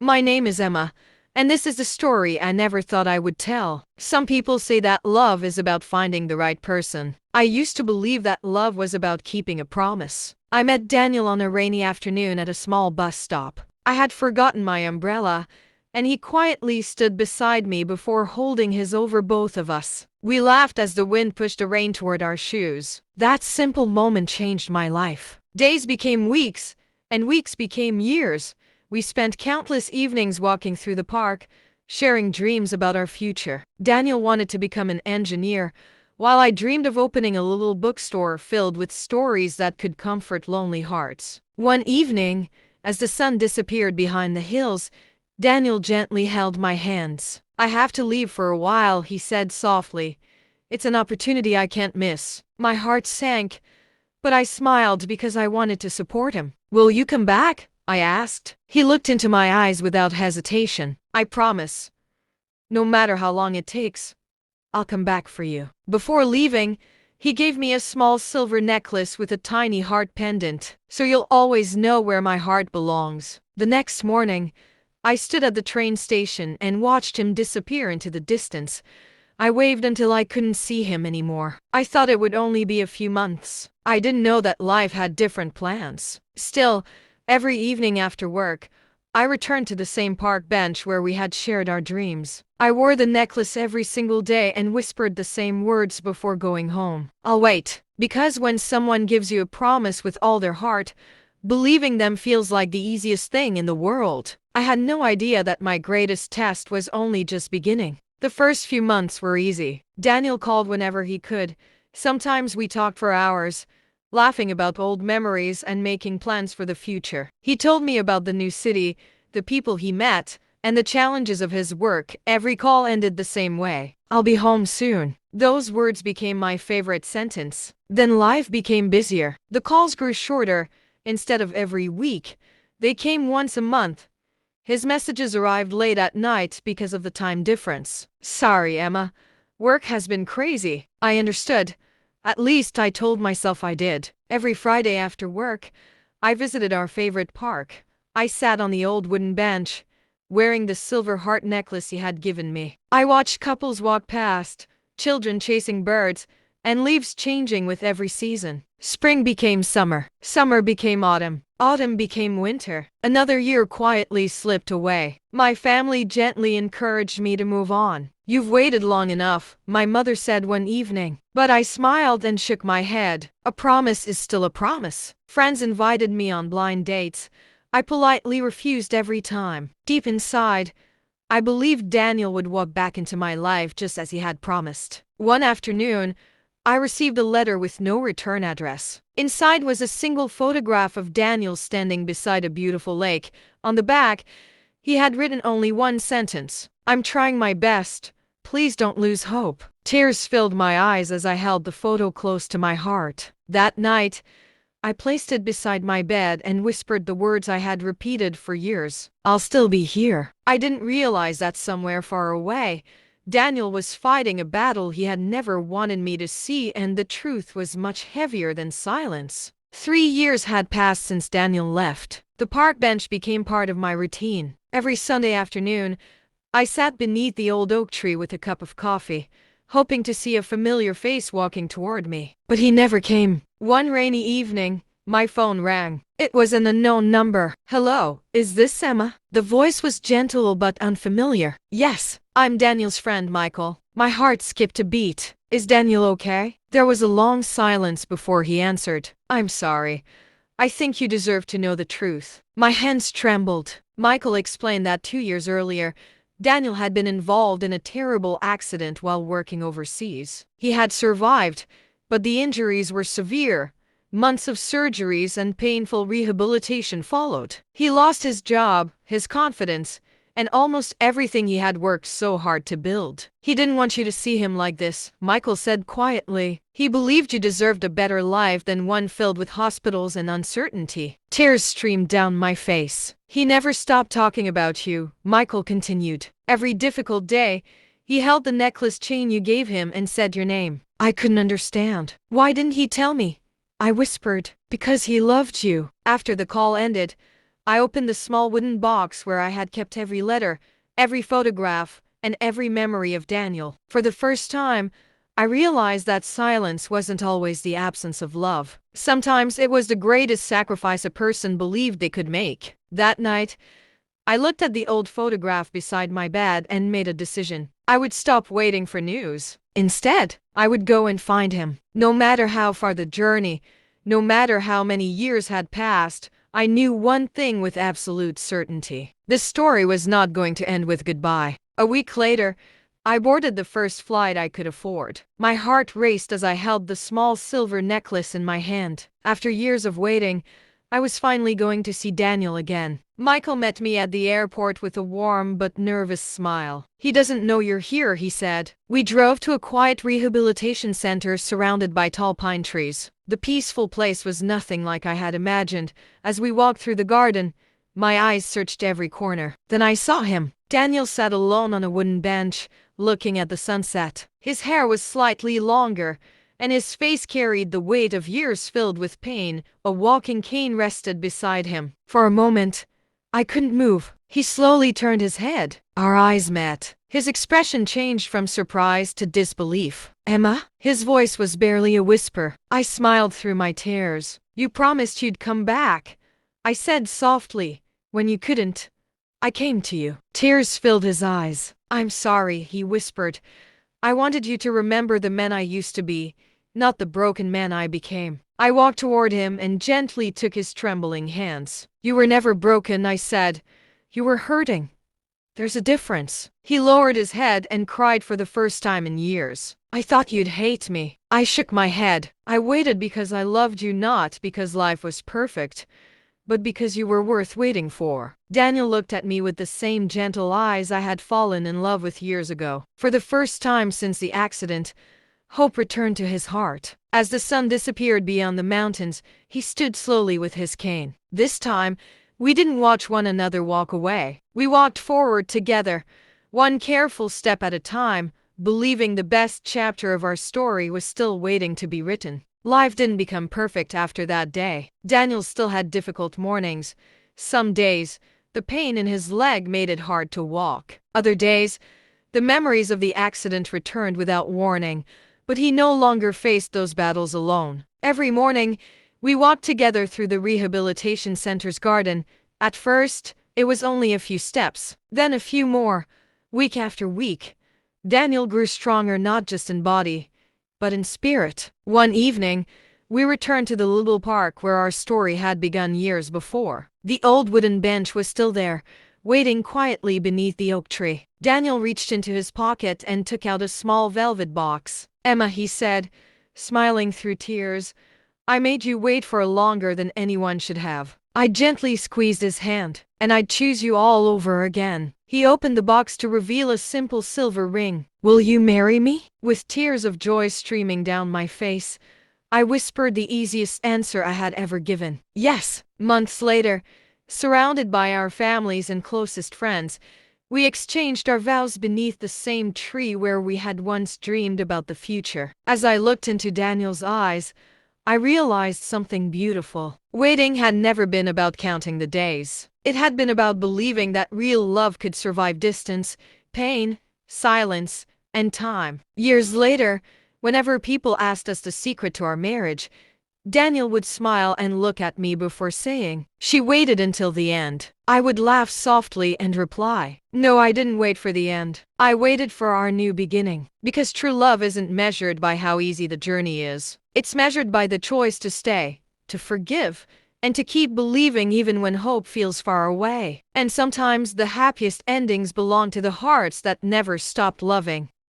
My name is Emma, and this is the story I never thought I would tell. Some people say that love is about finding the right person. I used to believe that love was about keeping a promise. I met Daniel on a rainy afternoon at a small bus stop. I had forgotten my umbrella, and he quietly stood beside me before holding his over both of us. We laughed as the wind pushed the rain toward our shoes. That simple moment changed my life. Days became weeks, and weeks became years. We spent countless evenings walking through the park, sharing dreams about our future. Daniel wanted to become an engineer, while I dreamed of opening a little bookstore filled with stories that could comfort lonely hearts. One evening, as the sun disappeared behind the hills, Daniel gently held my hands. "I have to leave for a while," he said softly. "It's an opportunity I can't miss." My heart sank, but I smiled because I wanted to support him. "Will you come back?" I asked. He looked into my eyes without hesitation. "I promise. No matter how long it takes, I'll come back for you." Before leaving, he gave me a small silver necklace with a tiny heart pendant. "So you'll always know where my heart belongs." The next morning, I stood at the train station and watched him disappear into the distance. I waved until I couldn't see him anymore. I thought it would only be a few months. I didn't know that life had different plans. Still, every evening after work, I returned to the same park bench where we had shared our dreams. I wore the necklace every single day and whispered the same words before going home. "I'll wait." Because when someone gives you a promise with all their heart, believing them feels like the easiest thing in the world. I had no idea that my greatest test was only just beginning. The first few months were easy. Daniel called whenever he could. Sometimes we talked for hours, laughing about old memories and making plans for the future. He told me about the new city, the people he met, and the challenges of his work. Every call ended the same way: "I'll be home soon." Those words became my favorite sentence. Then life became busier. The calls grew shorter. Instead of every week, they came once a month. His messages arrived late at night because of the time difference. "Sorry, Emma. Work has been crazy." I understood. At least I told myself I did. Every Friday after work, I visited our favorite park. I sat on the old wooden bench, wearing the silver heart necklace he had given me. I watched couples walk past, children chasing birds, and leaves changing with every season. Spring became summer. Summer became autumn. Autumn became winter. Another year quietly slipped away. My family gently encouraged me to move on. "You've waited long enough," my mother said one evening. But I smiled and shook my head. A promise is still a promise. Friends invited me on blind dates. I politely refused every time. Deep inside, I believed Daniel would walk back into my life just as he had promised. One afternoon, I received a letter with no return address. Inside was a single photograph of Daniel standing beside a beautiful lake. On the back, he had written only one sentence: "I'm trying my best. Please don't lose hope." Tears filled my eyes as I held the photo close to my heart. That night, I placed it beside my bed and whispered the words I had repeated for years: "I'll still be here." I didn't realize that somewhere far away, Daniel was fighting a battle he had never wanted me to see, and the truth was much heavier than silence. 3 years had passed since Daniel left. The park bench became part of my routine. Every Sunday afternoon, I sat beneath the old oak tree with a cup of coffee, hoping to see a familiar face walking toward me. But he never came. One rainy evening, my phone rang. It was an unknown number. "Hello, is this Emma?" The voice was gentle but unfamiliar. "Yes, I'm Daniel's friend, Michael." My heart skipped a beat. "Is Daniel okay?" There was a long silence before he answered. "I'm sorry. I think you deserve to know the truth." My hands trembled. Michael explained that 2 years earlier, Daniel had been involved in a terrible accident while working overseas. He had survived, but the injuries were severe. Months of surgeries and painful rehabilitation followed. He lost his job, his confidence, and almost everything he had worked so hard to build. "He didn't want you to see him like this," Michael said quietly. "He believed you deserved a better life than one filled with hospitals and uncertainty." Tears streamed down my face. "He never stopped talking about you," Michael continued. "Every difficult day, he held the necklace chain you gave him and said your name." I couldn't understand. "Why didn't he tell me?" I whispered. "Because he loved you." After the call ended, I opened the small wooden box where I had kept every letter, every photograph, and every memory of Daniel. For the first time, I realized that silence wasn't always the absence of love. Sometimes it was the greatest sacrifice a person believed they could make. That night, I looked at the old photograph beside my bed and made a decision. I would stop waiting for news. Instead, I would go and find him. No matter how far the journey, no matter how many years had passed, I knew one thing with absolute certainty. This story was not going to end with goodbye. A week later, I boarded the first flight I could afford. My heart raced as I held the small silver necklace in my hand. After years of waiting, I was finally going to see Daniel again. Michael met me at the airport with a warm but nervous smile. "He doesn't know you're here," he said. We drove to a quiet rehabilitation center surrounded by tall pine trees. The peaceful place was nothing like I had imagined. As we walked through the garden, my eyes searched every corner. Then I saw him. Daniel sat alone on a wooden bench, looking at the sunset. His hair was slightly longer, and his face carried the weight of years filled with pain. A walking cane rested beside him. For a moment, I couldn't move. He slowly turned his head. Our eyes met. His expression changed from surprise to disbelief. "Emma?" His voice was barely a whisper. I smiled through my tears. "You promised you'd come back," I said softly. "When you couldn't, I came to you." Tears filled his eyes. "I'm sorry," he whispered. "I wanted you to remember the man I used to be, not the broken man I became." I walked toward him and gently took his trembling hands. "You were never broken," I said. "You were hurting. There's a difference." He lowered his head and cried for the first time in years. "I thought you'd hate me." I shook my head. "I waited because I loved you, not because life was perfect, but because you were worth waiting for." Daniel looked at me with the same gentle eyes I had fallen in love with years ago. For the first time since the accident, hope returned to his heart. As the sun disappeared beyond the mountains, he stood slowly with his cane. This time, we didn't watch one another walk away. We walked forward together, one careful step at a time, believing the best chapter of our story was still waiting to be written. Life didn't become perfect after that day. Daniel still had difficult mornings. Some days, the pain in his leg made it hard to walk. Other days, the memories of the accident returned without warning, but he no longer faced those battles alone. Every morning, we walked together through the rehabilitation center's garden. At first, it was only a few steps, then a few more. Week after week, Daniel grew stronger not just in body, but in spirit. One evening, we returned to the little park where our story had begun years before. The old wooden bench was still there, waiting quietly beneath the oak tree. Daniel reached into his pocket and took out a small velvet box. "Emma," he said, smiling through tears, "I made you wait for longer than anyone should have." I gently squeezed his hand. "And I'd choose you all over again." He opened the box to reveal a simple silver ring. "Will you marry me?" With tears of joy streaming down my face, I whispered the easiest answer I had ever given. "Yes." Months later, surrounded by our families and closest friends, we exchanged our vows beneath the same tree where we had once dreamed about the future. As I looked into Daniel's eyes, I realized something beautiful. Waiting had never been about counting the days. It had been about believing that real love could survive distance, pain, silence, and time. Years later, whenever people asked us the secret to our marriage, Daniel would smile and look at me before saying, "She waited until the end." I would laugh softly and reply, "No, I didn't wait for the end. I waited for our new beginning." Because true love isn't measured by how easy the journey is. It's measured by the choice to stay, to forgive, and to keep believing even when hope feels far away. And sometimes the happiest endings belong to the hearts that never stopped loving.